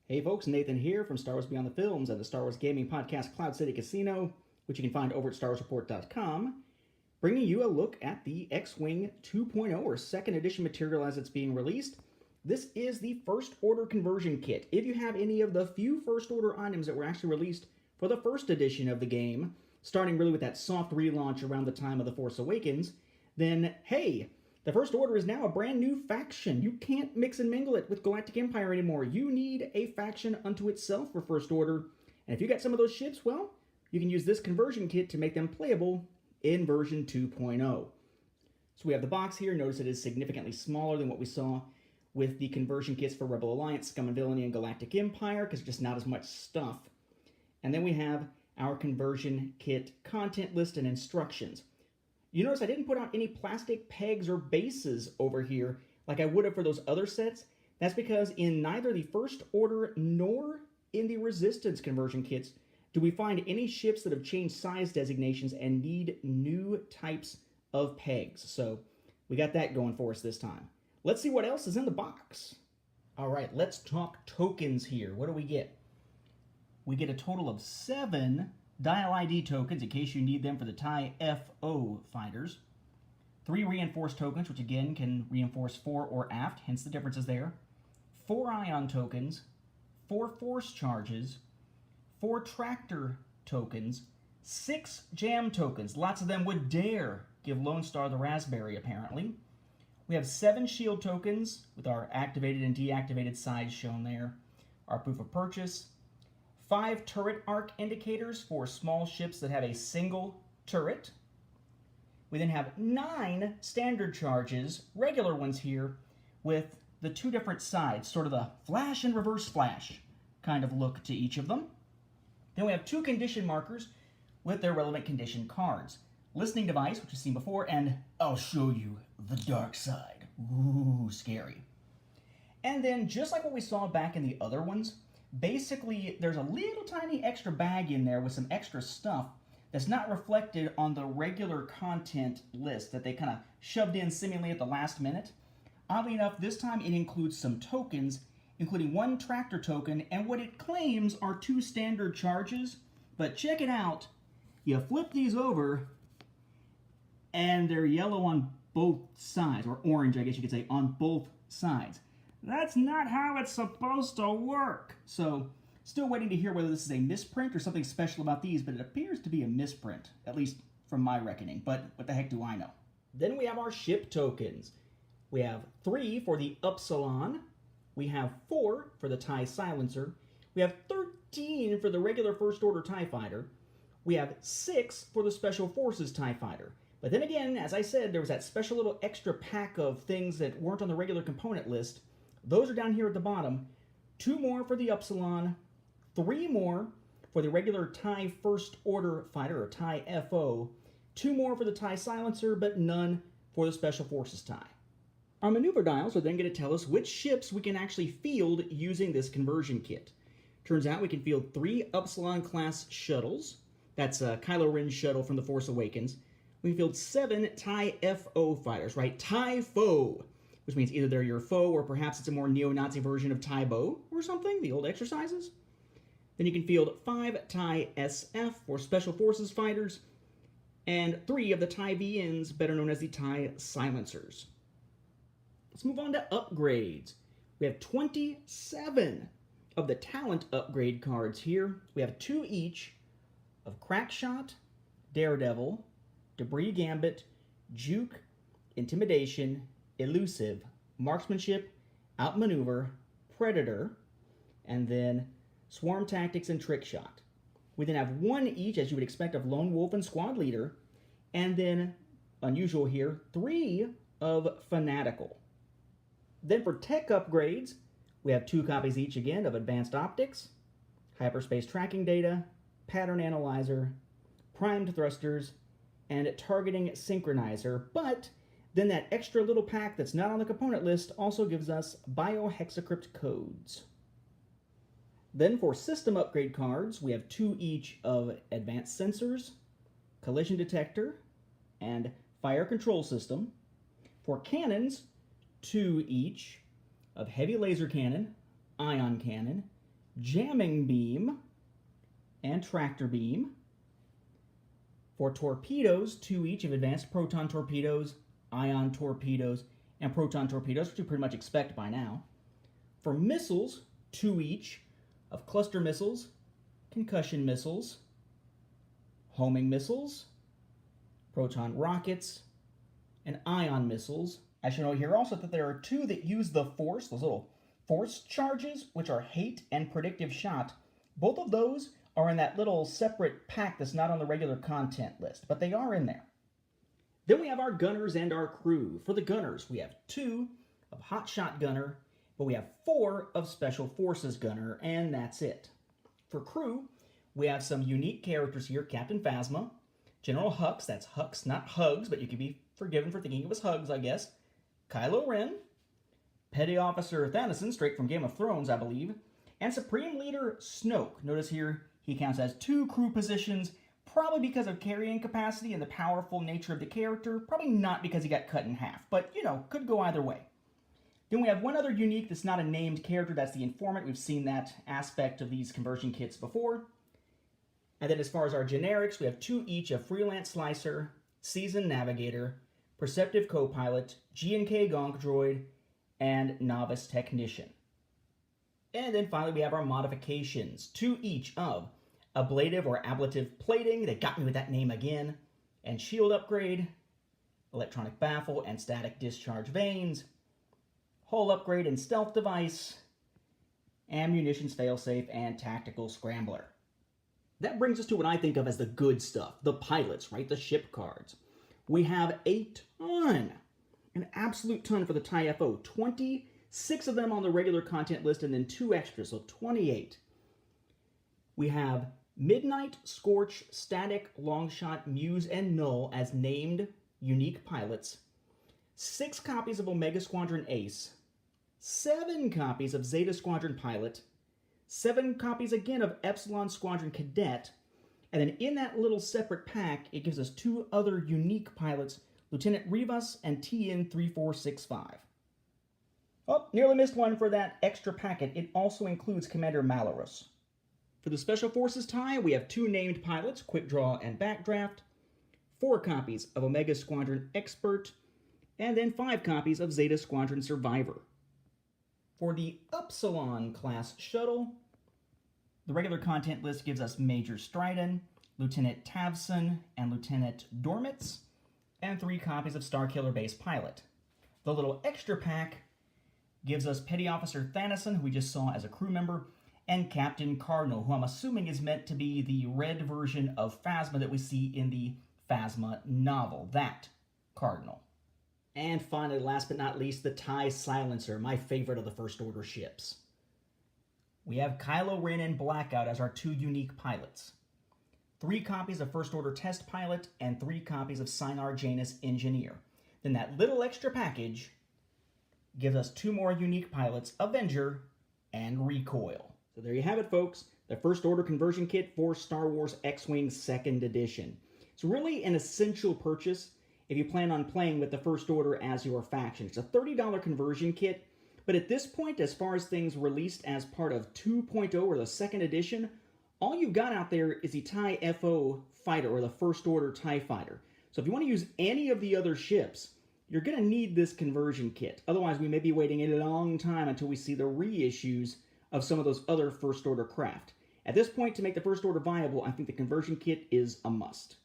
Hey folks, Nathan here from Star Wars Beyond the Films and the Star Wars gaming podcast Cloud City Casino, which you can find over at StarWarsReport.com, bringing you a look at the X-Wing 2.0 or second edition material as it's being released. This is the First Order conversion kit. If you have any of the few First Order items that were actually released for the first edition of the game, starting really with that soft relaunch around the time of The Force Awakens, then hey, the First Order is now a brand new faction. You can't mix and mingle it with Galactic Empire anymore. You need a faction unto itself for First Order. And if you got some of those ships, well, you can use this conversion kit to make them playable in version 2.0. So we have the box here. Notice it is significantly smaller than what we saw with the conversion kits for Rebel Alliance, Scum and Villainy, and Galactic Empire, because just not as much stuff. And then we have our conversion kit content list and instructions. You notice I didn't put out any plastic pegs or bases over here like I would have for those other sets. That's because in neither the First Order nor in the Resistance conversion kits do we find any ships that have changed size designations and need new types of pegs. So we got that going for us this time. Let's see what else is in the box. All right, let's talk tokens here. What do we get? We get a total of 7 Dial ID tokens, in case you need them for the TIE FO fighters. 3 reinforced tokens, which again can reinforce fore or aft, hence the differences there. 4 ion tokens, 4 force charges, 4 tractor tokens, 6 jam tokens. Lots of them would dare give Lone Star the raspberry, apparently. We have 7 shield tokens, with our activated and deactivated sides shown there. Our proof of purchase. 5 turret arc indicators for small ships that have a single turret. We then have 9 standard charges, regular ones here, with the 2 different sides, sort of the flash and reverse flash kind of look to each of them. Then we have 2 condition markers with their relevant condition cards. Listening device, which you've seen before, and I'll show you the dark side. Ooh, scary. And then, just like what we saw back in the other ones, basically, there's a little tiny extra bag in there with some extra stuff that's not reflected on the regular content list that they kind of shoved in seemingly at the last minute. Oddly enough, this time it includes some tokens, including 1 tractor token and what it claims are 2 standard charges. But check it out. You flip these over, and they're yellow on both sides, or orange, I guess you could say, on both sides. That's not how it's supposed to work. So, still waiting to hear whether this is a misprint or something special about these, but it appears to be a misprint, at least from my reckoning, but what the heck do I know? Then we have our ship tokens. We have 3 for the Upsilon, we have 4 for the TIE Silencer, we have 13 for the regular First Order TIE Fighter, we have 6 for the Special Forces TIE Fighter. But then again, as I said, there was that special little extra pack of things that weren't on the regular component list. Those are down here at the bottom. 2 more for the Upsilon, 3 more for the regular TIE First Order Fighter, or TIE FO, 2 more for the TIE Silencer, but none for the Special Forces TIE. Our maneuver dials are then going to tell us which ships we can actually field using this conversion kit. Turns out we can field 3 Upsilon-class shuttles. That's Kylo Ren's shuttle from The Force Awakens. We can field 7 TIE FO fighters, right? TIE FO, which means either they're your foe or perhaps it's a more neo-Nazi version of TIE Bo or something, the old exercises. Then you can field 5 TIE SF for Special Forces fighters, and 3 of the TIE VNs, better known as the TIE Silencers. Let's move on to upgrades. We have 27 of the talent upgrade cards here. We have 2 each of Crackshot, Daredevil, Debris Gambit, Juke, Intimidation, Elusive, Marksmanship, Outmaneuver, Predator, and then Swarm Tactics and Trick Shot. We then have 1 each, as you would expect, of Lone Wolf and Squad Leader, and then, unusual here, 3 of Fanatical. Then for tech upgrades, we have 2 copies each again of Advanced Optics, Hyperspace Tracking Data, Pattern Analyzer, Primed Thrusters, and Targeting Synchronizer, but then that extra little pack that's not on the component list also gives us biohexacrypt codes. Then for system upgrade cards, we have 2 each of Advanced Sensors, Collision Detector, and Fire Control System. For cannons, 2 each of Heavy Laser Cannon, Ion Cannon, jamming beam, and tractor beam. For torpedoes, 2 each of advanced proton torpedoes, ion torpedoes, and proton torpedoes, which you pretty much expect by now. For missiles, 2 each of cluster missiles, concussion missiles, homing missiles, proton rockets, and ion missiles. I should note here also that there are 2 that use the force, those little force charges, which are hate and predictive shot. Both of those are in that little separate pack that's not on the regular content list, but they are in there. Then we have our gunners and our crew. For the gunners, we have 2 of Hotshot Gunner, but we have 4 of Special Forces Gunner, and that's it. For crew, we have some unique characters here. Captain Phasma, General Hux, that's Hux, not Hugs, but you can be forgiven for thinking it was Hugs, I guess. Kylo Ren, Petty Officer Thanason, straight from Game of Thrones, I believe, and Supreme Leader Snoke. Notice here, he counts as 2 crew positions, probably because of carrying capacity and the powerful nature of the character, probably not because he got cut in half, but, you know, could go either way. Then we have one other unique that's not a named character, that's the Informant. We've seen that aspect of these conversion kits before. And then as far as our generics, we have 2 each of Freelance Slicer, Seasoned Navigator, Perceptive Co-Pilot, G&K Gonk Droid, and Novice Technician. And then finally we have our modifications, 2 each of Ablative or Ablative Plating, they got me with that name again, and Shield Upgrade, Electronic Baffle and Static Discharge Vanes, Hull Upgrade and Stealth Device, and Munitions Failsafe and Tactical Scrambler. That brings us to what I think of as the good stuff, the pilots, right? The ship cards. We have a ton, an absolute ton for the TIE FO, 26 of them on the regular content list and then 2 extras, so 28. We have Midnight, Scorch, Static, Longshot, Muse, and Null as named unique pilots, 6 copies of Omega Squadron Ace, 7 copies of Zeta Squadron Pilot, 7 copies again of Epsilon Squadron Cadet, and then in that little separate pack, it gives us 2 other unique pilots, Lieutenant Rivas and TN-3465. Oh, nearly missed one for that extra packet. It also includes Commander Malorus. For the Special Forces tie, we have 2 named pilots, Quick Draw and Backdraft, 4 copies of Omega Squadron Expert, and then 5 copies of Zeta Squadron Survivor. For the Upsilon class shuttle, the regular content list gives us Major Stryden, Lieutenant Tavson, and Lieutenant Dormitz, and 3 copies of Starkiller Base Pilot. The little extra pack gives us Petty Officer Thanason, who we just saw as a crew member, and Captain Cardinal, who I'm assuming is meant to be the red version of Phasma that we see in the Phasma novel, that Cardinal. And finally, last but not least, the TIE Silencer, my favorite of the First Order ships. We have Kylo Ren and Blackout as our 2 unique pilots. 3 copies of First Order Test Pilot and 3 copies of Sinar Janus Engineer. Then that little extra package gives us 2 more unique pilots, Avenger and Recoil. So there you have it, folks. The First Order conversion kit for Star Wars X-Wing 2nd Edition. It's really an essential purchase if you plan on playing with the First Order as your faction. It's a $30 conversion kit, but at this point, as far as things released as part of 2.0 or the 2nd Edition, all you've got out there is the TIE FO fighter or the First Order TIE Fighter. So if you want to use any of the other ships, you're going to need this conversion kit. Otherwise, we may be waiting a long time until we see the reissues of some of those other First Order craft. At this point, to make the First Order viable, I think the conversion kit is a must.